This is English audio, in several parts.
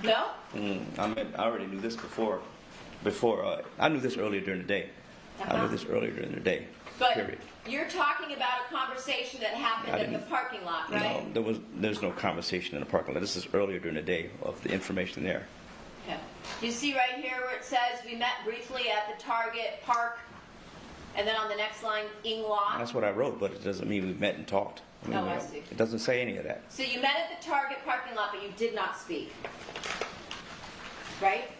No? I already knew this before. I knew this earlier during the day. I knew this earlier during the day. But period. you're talking about a conversation that happened in the parking lot, right? No, there's no conversation in the parking lot. This is earlier during the day of the information there. Okay. You see right here where it says we met briefly at the Target Park, and then on the next line, ing lot. That's what I wrote, but it doesn't mean we met and talked. I see. It doesn't say any of that. So you met at the Target parking lot, but you did not speak, right?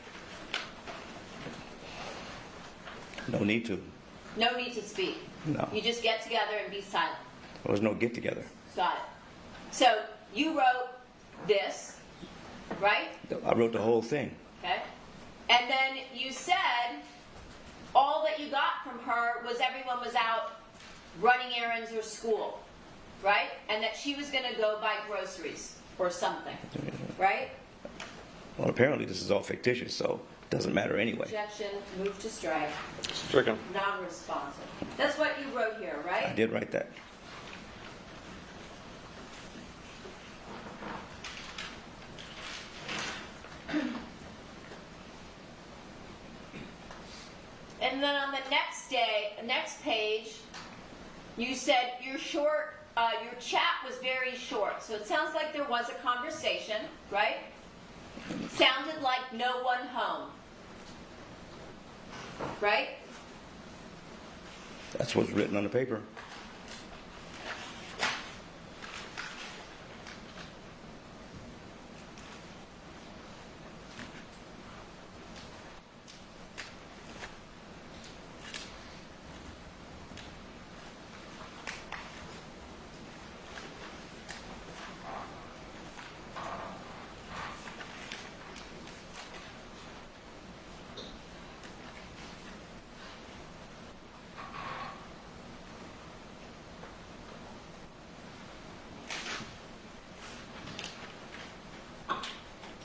No need to. No need to speak. No. You just get together and be silent. There was no get together. Got it. So you wrote this, right? I wrote the whole thing. Okay. And then you said all that you got from her was everyone was out running errands or school, right? And that she was going to go buy groceries or something, right? Well, apparently this is all fictitious, so it doesn't matter anyway. Objection, move to strike. Stricken. Non-responsive. That's what you wrote here, right? I did write that. And then on the next page, you said your chat was very short. So it sounds like there was a conversation, right? Sounded like no one home. Right? That's what's written on the paper.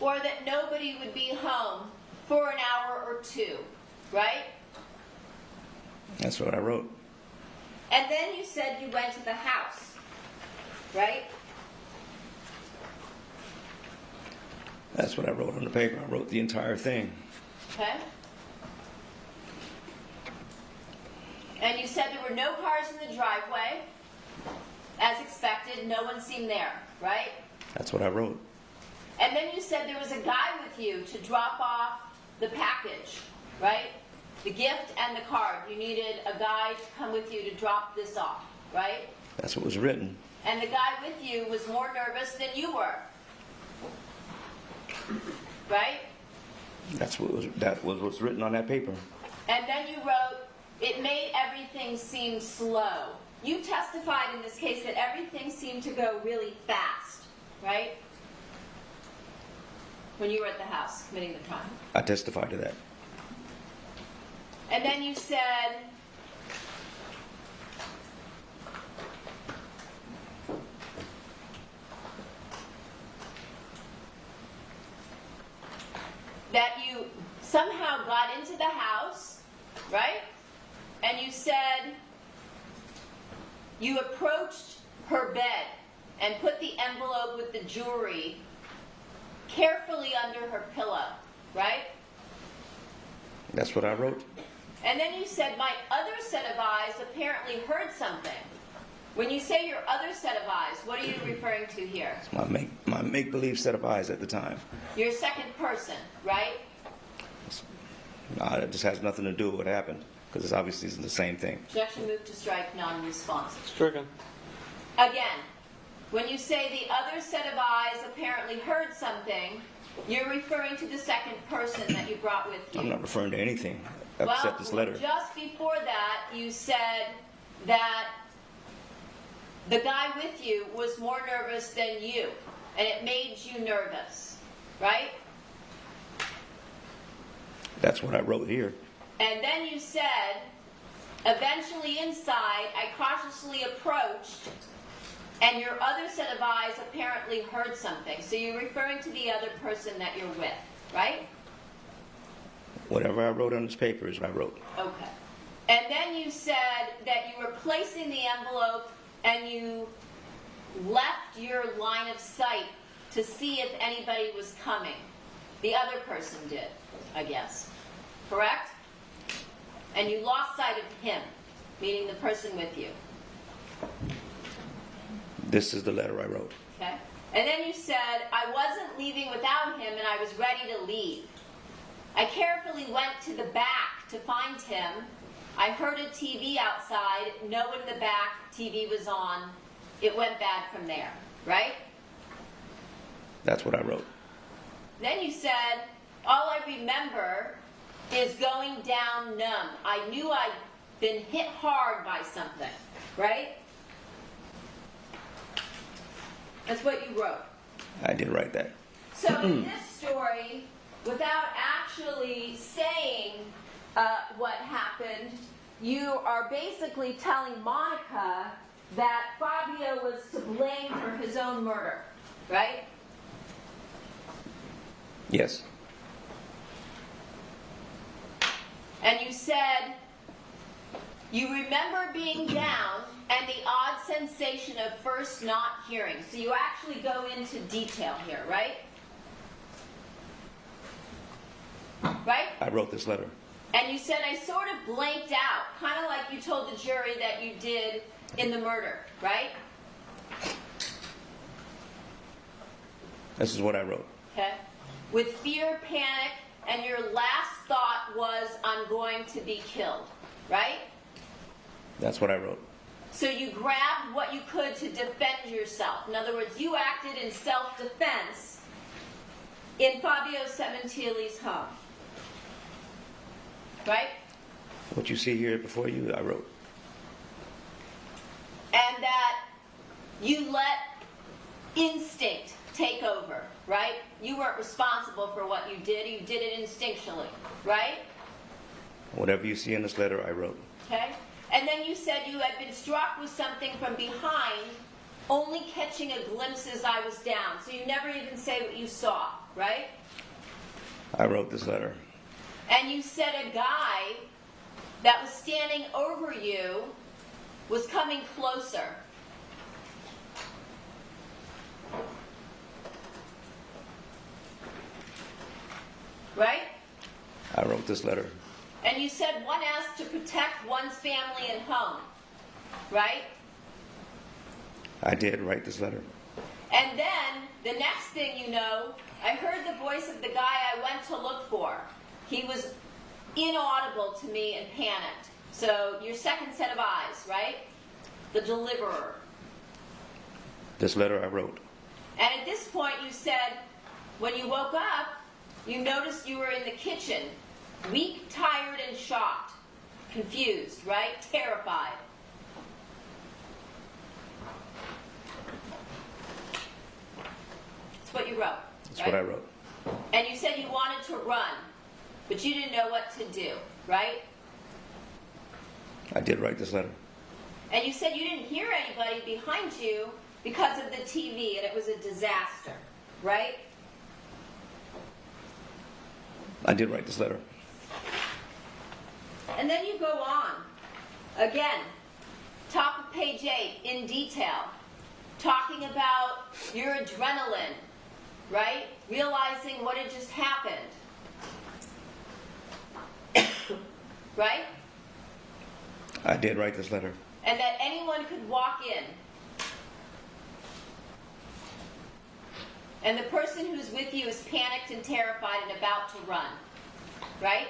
Or that nobody would be home for an hour or two, right? That's what I wrote. And then you said you went to the house, right? That's what I wrote on the paper. I wrote the entire thing. Okay. And you said there were no cars in the driveway. As expected, no one seemed there, right? That's what I wrote. And then you said there was a guy with you to drop off the package, right? The gift and the card. You needed a guy to come with you to drop this off, right? That's what was written. And the guy with you was more nervous than you were, right? That was what's written on that paper. And then you wrote, it made everything seem slow. You testified in this case that everything seemed to go really fast, right? When you were at the house committing the crime. I testified to that. And then you said, that you somehow got into the house, right? And you said you approached her bed and put the envelope with the jewelry carefully under her pillow, right? That's what I wrote. And then you said, my other set of eyes apparently heard something. When you say your other set of eyes, what are you referring to here? It's my make-believe set of eyes at the time. Your second person, right? No, it just has nothing to do with what happened, because it's obviously the same thing. Objection, move to strike, non-responsive. Stricken. Again, when you say the other set of eyes apparently heard something, you're referring to the second person that you brought with you. I'm not referring to anything except this letter. Just before that, you said that the guy with you was more nervous than you, and it made you nervous, right? That's what I wrote here. And then you said, eventually inside, I cautiously approached, and your other set of eyes apparently heard something. So you're referring to the other person that you're with, right? Whatever I wrote on this paper is what I wrote. Okay. And then you said that you were placing the envelope and you left your line of sight to see if anybody was coming, the other person did, I guess. Correct? And you lost sight of him, meaning the person with you. This is the letter I wrote. Okay? And then you said, I wasn't leaving without him and I was ready to leave. I carefully went to the back to find him. I heard a TV outside. No one in the back. TV was on. It went bad from there. Right? That's what I wrote. Then you said, all I remember is going down numb. I knew I'd been hit hard by something. Right? That's what you wrote. I did write that. So in this story, without actually saying what happened, you are basically telling Monica that Fabio was to blame for his own murder, right? Yes. And you said you remember being down and the odd sensation of first not hearing. So you actually go into detail here, right? Right? I wrote this letter. And you said I sort of blanked out, kind of like you told the jury that you did in the murder, right? This is what I wrote. Okay. With fear, panic, and your last thought was, I'm going to be killed, right? That's what I wrote. So you grabbed what you could to defend yourself. In other words, you acted in self-defense in Fabio Sementilli's home. Right? What you see here before you, I wrote. And that you let instinct take over, right? You weren't responsible for what you did it instinctually, right? Whatever you see in this letter, I wrote. Okay? And then you said you had been struck with something from behind, only catching a glimpse as I was down. So you never even say what you saw, right? I wrote this letter. And you said a guy that was standing over you was coming closer. Right? I wrote this letter. And you said one asked to protect one's family and home. Right? I did write this letter. And then, the next thing you know, I heard the voice of the guy I went to look for. He was inaudible to me and panicked. So, your second set of eyes, right? The deliverer. This letter I wrote. And at this point you said, when you woke up, you noticed you were in the kitchen. Weak, tired, and shocked. Confused, right? Terrified. That's what you wrote. That's right? what I wrote. And you said you wanted to run, but you didn't know what to do, right? I did write this letter. And you said you didn't hear anybody behind you because of the TV, and it was a disaster, right? I did write this letter. And then you go on. Again, top of page 8, in detail, talking about your adrenaline, right? Realizing what had just happened. Right? I did write this letter. And that anyone could walk in. And the person who's with you is panicked and terrified and about to run. Right?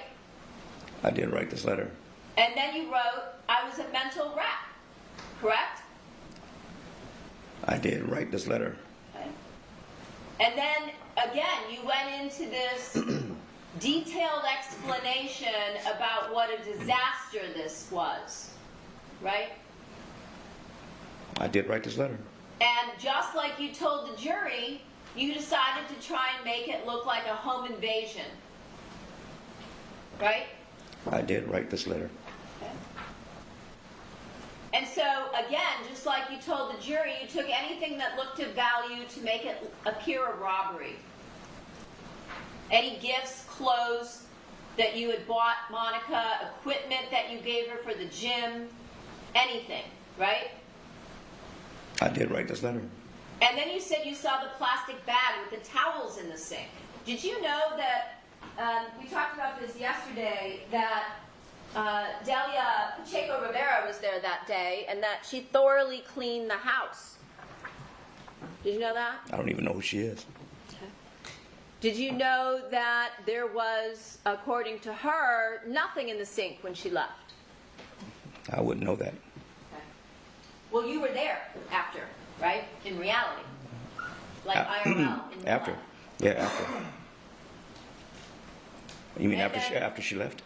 I did write this letter. And then you wrote, I was a mental wreck. Correct? I did write this letter. Okay. And then, again, you went into this detailed explanation about what a disaster this was. Right? I did write this letter. And just like you told the jury, you decided to try and make it look like a home invasion. Right? I did write this letter. Okay. And so, again, just like you told the jury, you took anything that looked of value to make it appear a robbery. Any gifts, clothes that you had bought Monica, equipment that you gave her for the gym, anything, right? I did write this letter. And then you said you saw the plastic bag with the towels in the sink. Did you know that, we talked about this yesterday, that Delia Rivera was there that day, and that she thoroughly cleaned the house? Did you know that? I don't even know who she is. Okay. Did you know that there was, according to her, nothing in the sink when she left? I wouldn't know that. Okay. Well, you were there after, right? In reality. Like IRL. In real After. life. Yeah, after. You mean And after she left?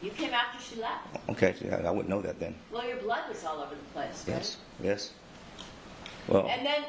You came after she left. Okay, so I wouldn't know that then. Well, your blood was all over the place, right? Yes, yes. Well, And then